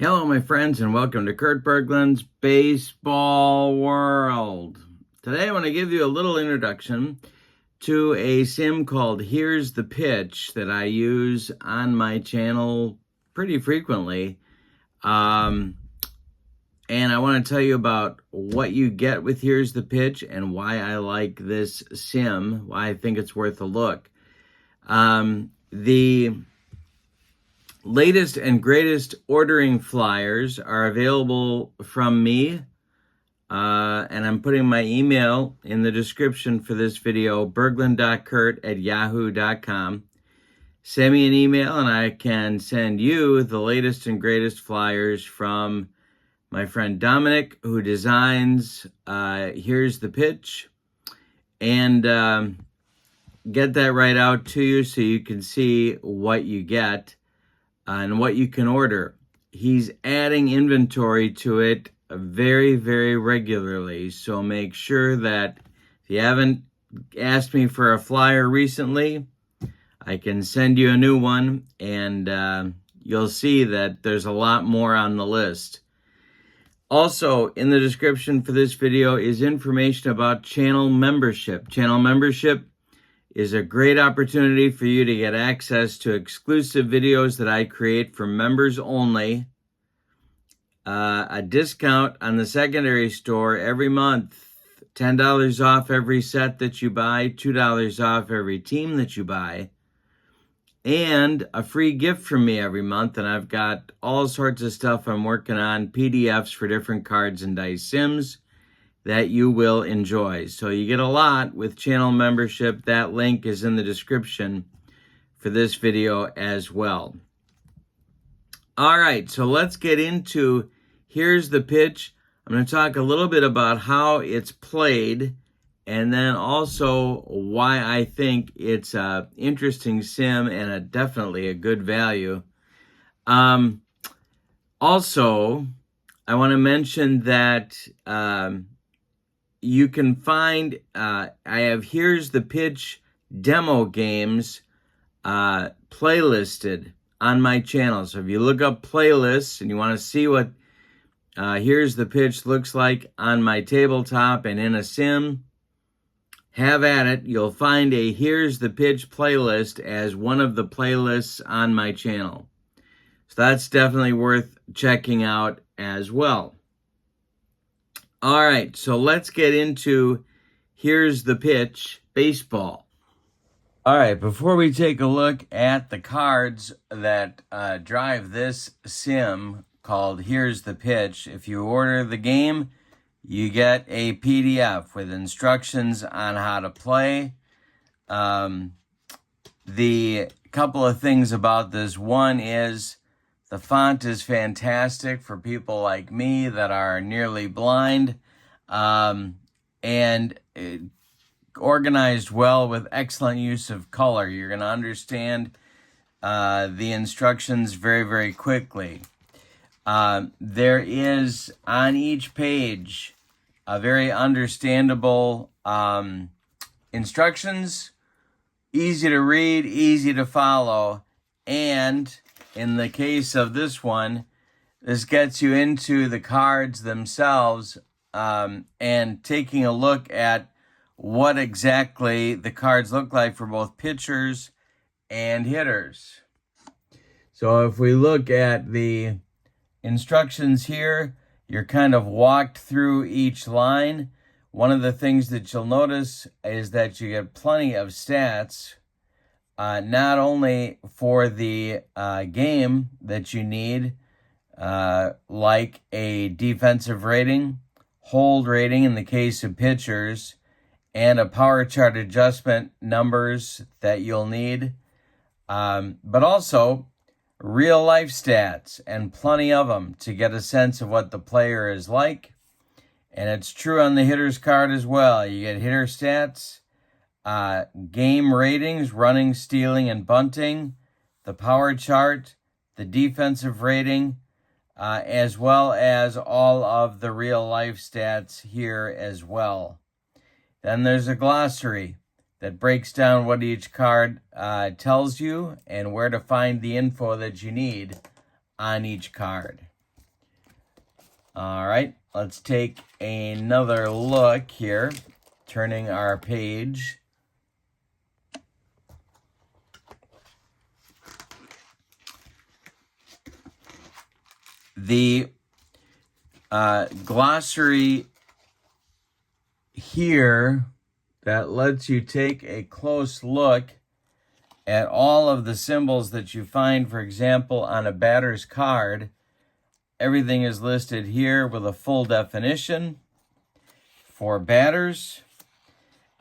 Hello, my friends, and welcome to Kurt Berglund's Baseball World. Today, I want to give you a little introduction to a sim called Here's the Pitch that I use on my channel pretty frequently. And I want to tell you about what you get with Here's the Pitch and why I like this sim, why I think it's worth a look. The latest and greatest ordering flyers are available from me, and I'm putting my email in the description for this video, berglund.kurt@yahoo.com. Send me an email and I can send you the latest and greatest flyers from my friend Dominic, who designs Here's the Pitch, and get that right out to you so you can see what you get and what you can order. He's adding inventory to it very, very regularly. So make sure that if you haven't asked me for a flyer recently, I can send you a new one, and you'll see that there's a lot more on the list. Also, in the description for this video is information about channel membership. Channel membership is a great opportunity for you to get access to exclusive videos that I create for members only, a discount on the secondary store every month, $10 off every set that you buy, $2 off every team that you buy, and a free gift from me every month. And I've got all sorts of stuff I'm working on, PDFs for different cards and dice sims that you will enjoy. So you get a lot with channel membership. That link is in the description for this video as well. All right, so let's get into Here's the Pitch. I'm going to talk a little bit about how it's played, and then also why I think it's an interesting sim and definitely a good value. Also, I want to mention that you can find, I have Here's the Pitch demo games playlisted on my channel. So if you look up playlists and you want to see what Here's the Pitch looks like on my tabletop and in a sim, have at it. You'll find a Here's the Pitch playlist as one of the playlists on my channel. So that's definitely worth checking out as well. All right, so let's get into Here's the Pitch baseball. All right, before we take a look at the cards that drive this sim called Here's the Pitch, if you order the game, you get a PDF with instructions on how to play. The couple of things about this: one is the font is fantastic for people like me that are nearly blind, and organized well with excellent use of color. You're going to understand the instructions very, very quickly. There is on each page a very understandable instructions, easy to read, easy to follow, and in the case of this one, this gets you into the cards themselves and taking a look at what exactly the cards look like for both pitchers and hitters. So if we look at the instructions here, you're kind of walked through each line. One of the things that you'll notice is that you get plenty of stats, not only for the game that you need, like a defensive rating, hold rating in the case of pitchers, and a power chart adjustment numbers that you'll need, but also real life stats, and plenty of them to get a sense of what the player is like. And it's true on the hitter's card as well. You get hitter stats, game ratings, running, stealing, and bunting, the power chart, the defensive rating, as well as all of the real life stats here as well. Then there's a glossary that breaks down what each card tells you and where to find the info that you need on each card. All right, let's take another look here, turning our page. The glossary here that lets you take a close look at all of the symbols that you find, for example, on a batter's card. Everything is listed here with a full definition for batters.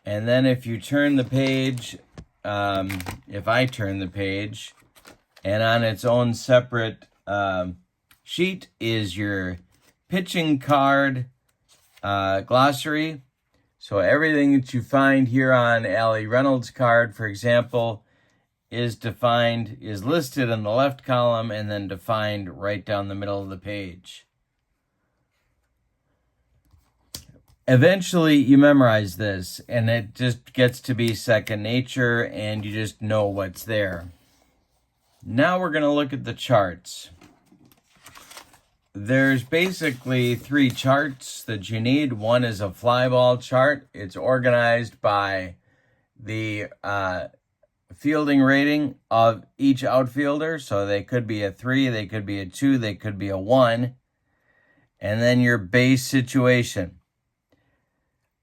And then if you turn the page, if I turn the page, and on its own separate sheet is your pitching card glossary. So everything that you find here on Allie Reynolds' card, for example, is listed in the left column and then defined right down the middle of the page. Eventually, you memorize this, and it just gets to be second nature, and you just know what's there. Now we're going to look at the charts. There's basically 3 charts that you need. One is a fly ball chart. It's organized by the fielding rating of each outfielder. So they could be a 3, they could be a 2, they could be a 1. And then your base situation.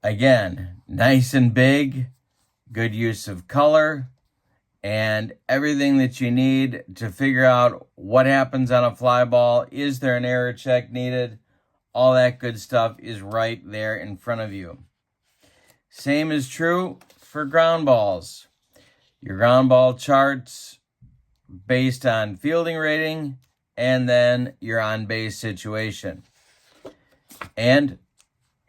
Again, nice and big, good use of color, and everything that you need to figure out what happens on a fly ball. Is there an error check needed? All that good stuff is right there in front of you. Same is true for ground balls. Your ground ball charts based on fielding rating, and then your on-base situation. And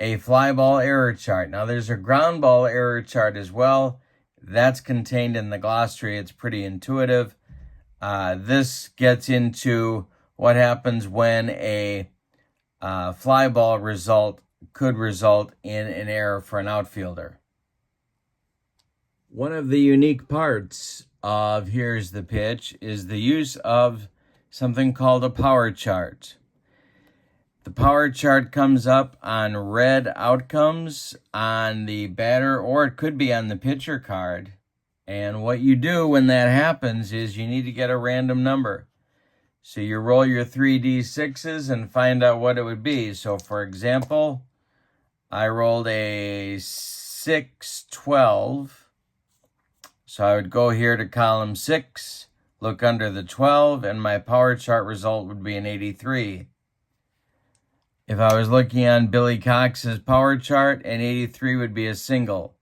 a fly ball error chart. Now there's a ground ball error chart as well. That's contained in the glossary. It's pretty intuitive. This gets into what happens when a fly ball could result in an error for an outfielder. One of the unique parts of Here's the Pitch is the use of something called a power chart. The power chart comes up on red outcomes on the batter, or it could be on the pitcher card. And what you do when that happens is you need to get a random number. So you roll your 3d6s and find out what it would be. So for example, I rolled a 6, 12. So I would go here to column 6, look under the 12, and my power chart result would be an 83. If I was looking on Billy Cox's power chart, an 83 would be a single.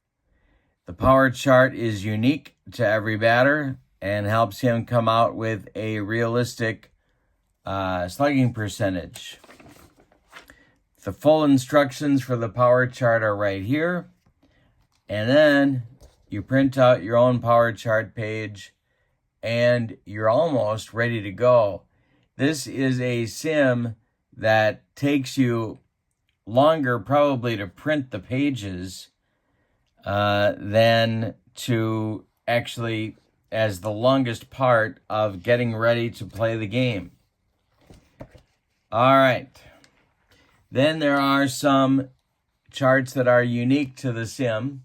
The power chart is unique to every batter and helps him come out with a realistic slugging percentage. The full instructions for the power chart are right here. And then you print out your own power chart page and you're almost ready to go. This is a sim that takes you longer probably to print the pages than to actually as the longest part of getting ready to play the game. All right. Then there are some charts that are unique to the sim.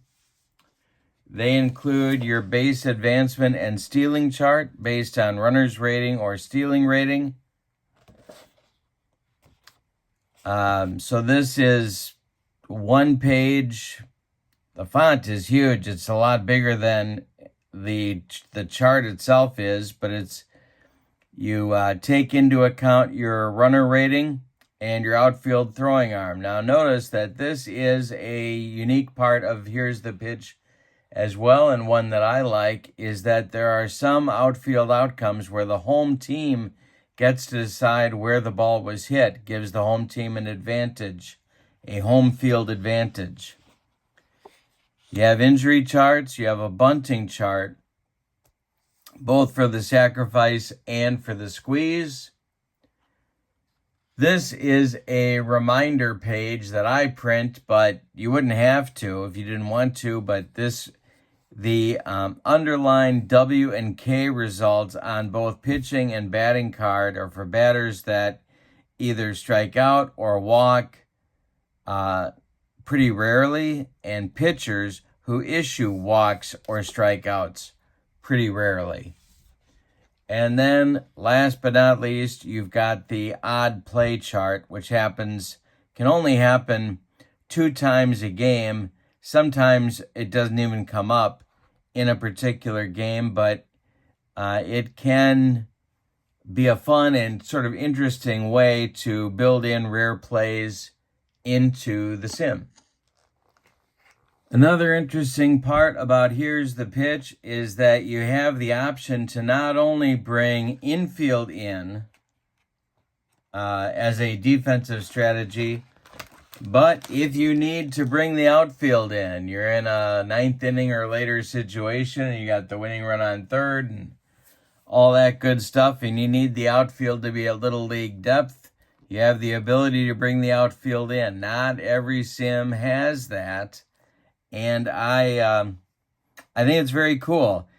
They include your base advancement and stealing chart based on runner's rating or stealing rating. So this is one page. The font is huge. It's a lot bigger than the chart itself is, but you take into account your runner rating and your outfield throwing arm. Now notice that this is a unique part of Here's the Pitch as well, and one that I like is that there are some outfield outcomes where the home team gets to decide where the ball was hit, gives the home team an advantage, a home field advantage. You have injury charts, you have a bunting chart, both for the sacrifice and for the squeeze. This is a reminder page that I print, but you wouldn't have to if you didn't want to, but the underlined W and K results on both pitching and batting card are for batters that either strike out or walk pretty rarely, and pitchers who issue walks or strikeouts pretty rarely. And then, last but not least, you've got the odd play chart, which can only happen 2 times a game. Sometimes it doesn't even come up in a particular game, but it can be a fun and sort of interesting way to build in rare plays into the sim. Another interesting part about Here's the Pitch is that you have the option to not only bring infield in as a defensive strategy, but if you need to bring the outfield in, you're in a 9th inning or later situation, and you got the winning run on third and all that good stuff, and you need the outfield to be a little league depth, you have the ability to bring the outfield in. Not every sim has that, and I think it's very cool.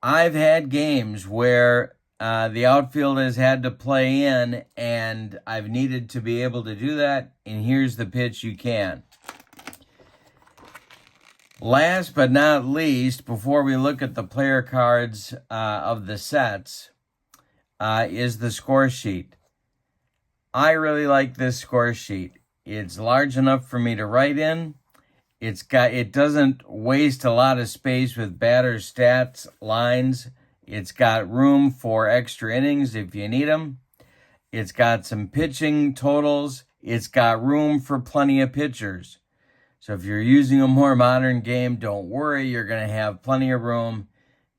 I've had games where the outfield has had to play in, and I've needed to be able to do that, and Here's the Pitch, you can. Last but not least, before we look at the player cards of the sets, is the score sheet. I really like this score sheet. It's large enough for me to write in. It doesn't waste a lot of space with batter stats lines. It's got room for extra innings if you need them. It's got some pitching totals. It's got room for plenty of pitchers. So if you're using a more modern game, don't worry. You're going to have plenty of room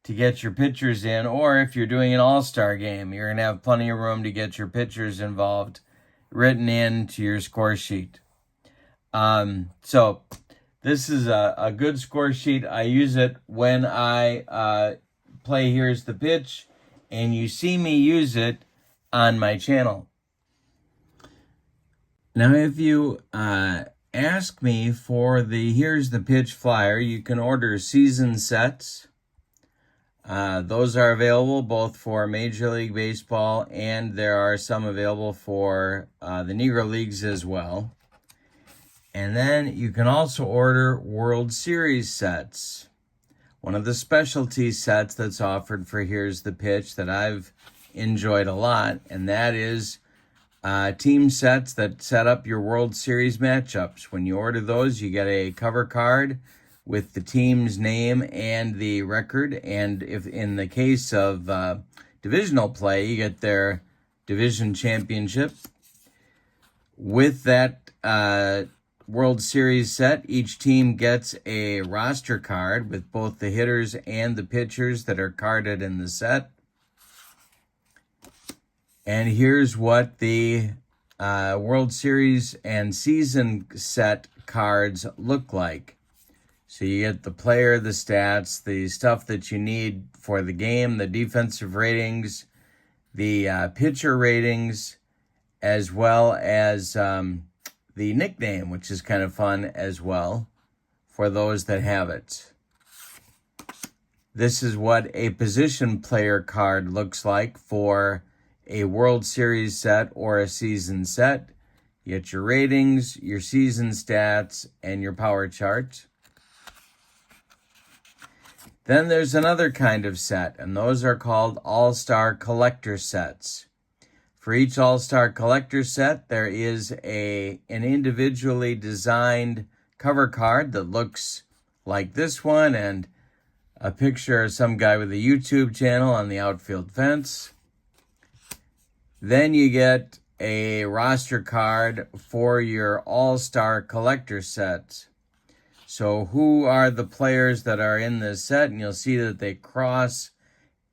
to get your pitchers in. Or if you're doing an all-star game, you're going to have plenty of room to get your pitchers involved, written into your score sheet. So this is a good score sheet. I use it when I play Here's the Pitch, and you see me use it on my channel. Now, if you ask me for the Here's the Pitch flyer, you can order season sets. Those are available both for Major League Baseball, and there are some available for the Negro Leagues as well. And then you can also order World Series sets. One of the specialty sets that's offered for Here's the Pitch that I've enjoyed a lot, and that is team sets that set up your World Series matchups. When you order those, you get a cover card with the team's name and the record, and if in the case of divisional play, you get their division championship. With that World Series set, each team gets a roster card with both the hitters and the pitchers that are carded in the set. And here's what the World Series and season set cards look like. So you get the player, the stats, the stuff that you need for the game, the defensive ratings, the pitcher ratings, as well as the nickname, which is kind of fun as well for those that have it. This is what a position player card looks like for a World Series set or a season set. You get your ratings, your season stats, and your power chart. Then there's another kind of set, and those are called All-Star Collector sets. For each All-Star Collector set, there is an individually designed cover card that looks like this one, and a picture of some guy with a YouTube channel on the outfield fence. Then you get a roster card for your All-Star Collector set. So who are the players that are in this set? And you'll see that they cross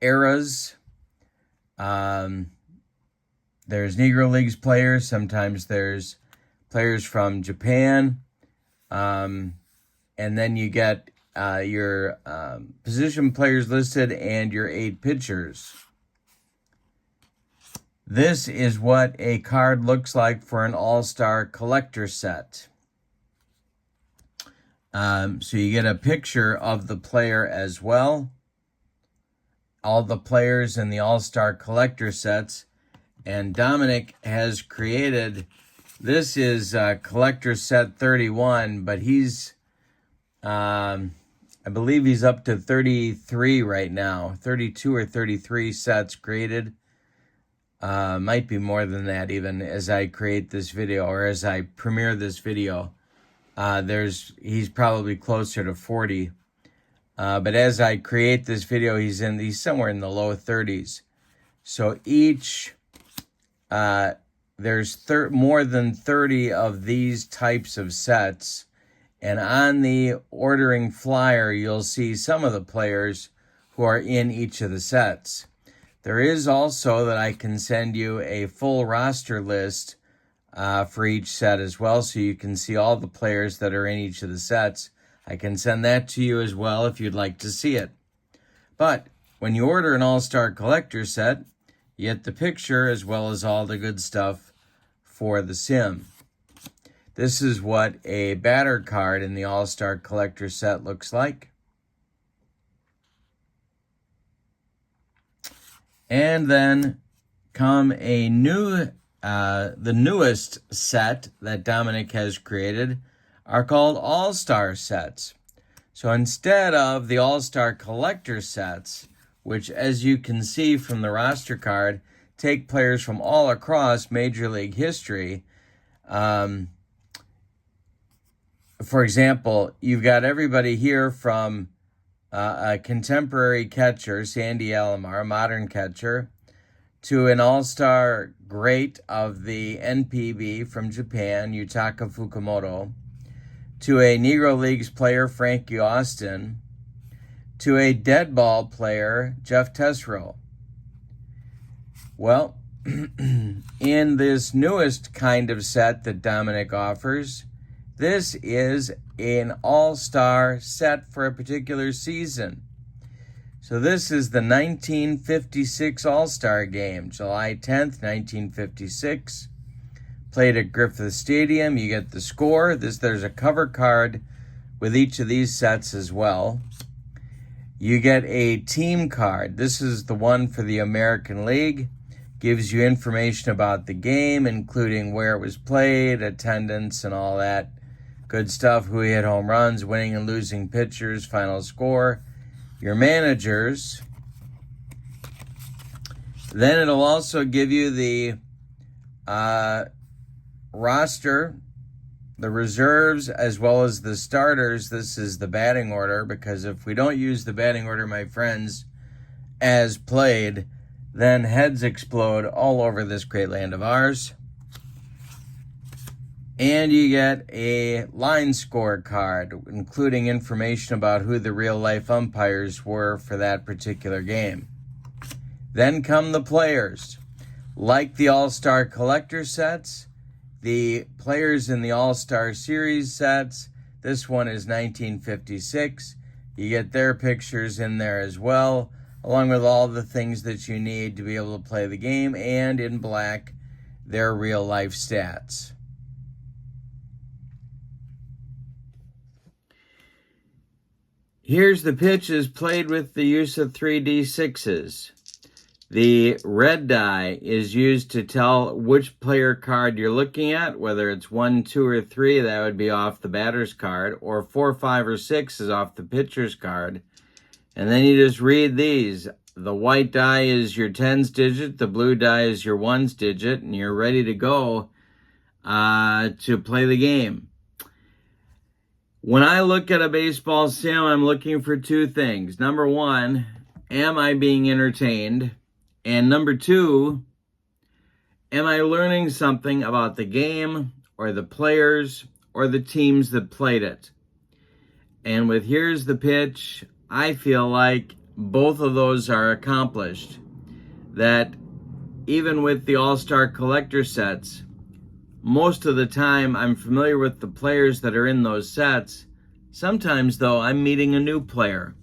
eras. There's Negro Leagues players. Sometimes there's players from Japan. And then you get your position players listed and your 8 pitchers. This is what a card looks like for an All-Star Collector set. So you get a picture of the player as well. All the players in the All-Star Collector sets And Dominic has created, this is collector set 31, but he's, I believe he's up to 33 right now, 32 or 33 sets created. Might be more than that even as I create this video, or as I premiere this video. He's probably closer to 40. But as I create this video, he's somewhere in the low 30s. So each, there's more than 30 of these types of sets. And on the ordering flyer, you'll see some of the players who are in each of the sets. There is also that I can send you a full roster list for each set as well, so you can see all the players that are in each of the sets. I can send that to you as well if you'd like to see it. But when you order an All-Star Collector set, you get the picture as well as all the good stuff for the sim. This is what a batter card in the All-Star Collector set looks like. And then come the newest set that Dominic has created are called All-Star sets. So instead of the All-Star Collector sets, which as you can see from the roster card, take players from all across Major League history. For example, you've got everybody here from a contemporary catcher, Sandy Alomar, modern catcher, to an all-star great of the NPB from Japan, Yutaka Fukumoto, to a Negro Leagues player, Frankie Austin, to a dead ball player, Jeff Tesreau. Well, in this newest kind of set that Dominic offers, this is an all-star set for a particular season. So this is the 1956 All-Star Game, July 10th, 1956. Played at Griffith Stadium. You get the score. There's a cover card with each of these sets as well. You get a team card. This is the one for the American League. Gives you information about the game, including where it was played, attendance, and all that good stuff, who hit home runs, winning and losing pitchers, final score, your managers. Then it'll also give you the roster, the reserves, as well as the starters. This is the batting order, because if we don't use the batting order, my friends, as played, then heads explode all over this great land of ours. And you get a line score card, including information about who the real-life umpires were for that particular game. Then come the players. Like the All-Star Collector sets, the players in the All-Star Series sets, this one is 1956. You get their pictures in there as well, along with all the things that you need to be able to play the game, and in black, their real-life stats. Here's the pitches played with the use of 3D6s. The red die is used to tell which player card you're looking at, whether it's 1, 2, or 3, that would be off the batter's card, or 4, 5, or 6 is off the pitcher's card. And then you just read these. The white die is your tens digit, the blue die is your ones digit, and you're ready to go to play the game. When I look at a baseball sim, I'm looking for two things. Number one, am I being entertained? And number two, am I learning something about the game or the players or the teams that played it? And with Here's the Pitch, I feel like both of those are accomplished. That even with the All-Star Collector sets, most of the time I'm familiar with the players that are in those sets. Sometimes, though, I'm meeting a new player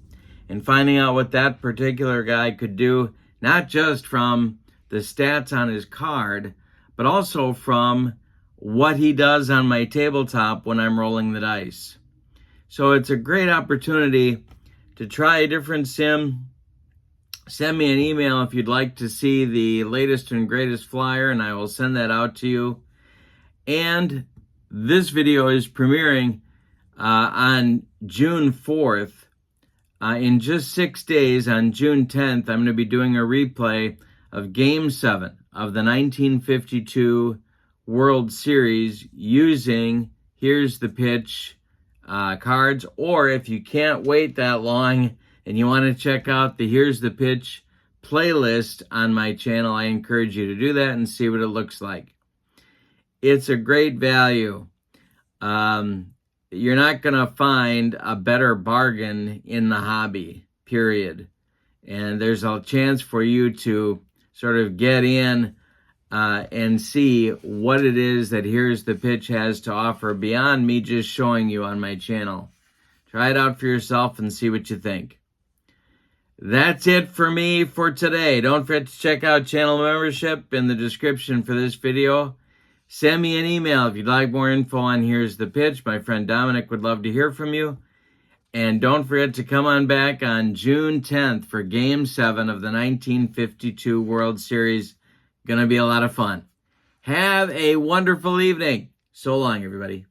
and finding out what that particular guy could do, not just from the stats on his card, but also from what he does on my tabletop when I'm rolling the dice. So it's a great opportunity to try a different sim, send me an email if you'd like to see the latest and greatest flyer, and I will send that out to you. And this video is premiering on June 4th. In just 6 days, on June 10th, I'm going to be doing a replay of Game 7 of the 1952 World Series using Here's the Pitch cards. Or if you can't wait that long and you want to check out the Here's the Pitch playlist on my channel, I encourage you to do that and see what it looks like. It's a great value. You're not going to find a better bargain in the hobby, period. And there's a chance for you to sort of get in and see what it is that Here's the Pitch has to offer beyond me just showing you on my channel. Try it out for yourself and see what you think. That's it for me for today. Don't forget to check out channel membership in the description for this video. Send me an email if you'd like more info on Here's the Pitch. My friend Dominic would love to hear from you. And don't forget to come on back on June 10th for Game 7 of the 1952 World Series. Going to be a lot of fun. Have a wonderful evening. So long, everybody.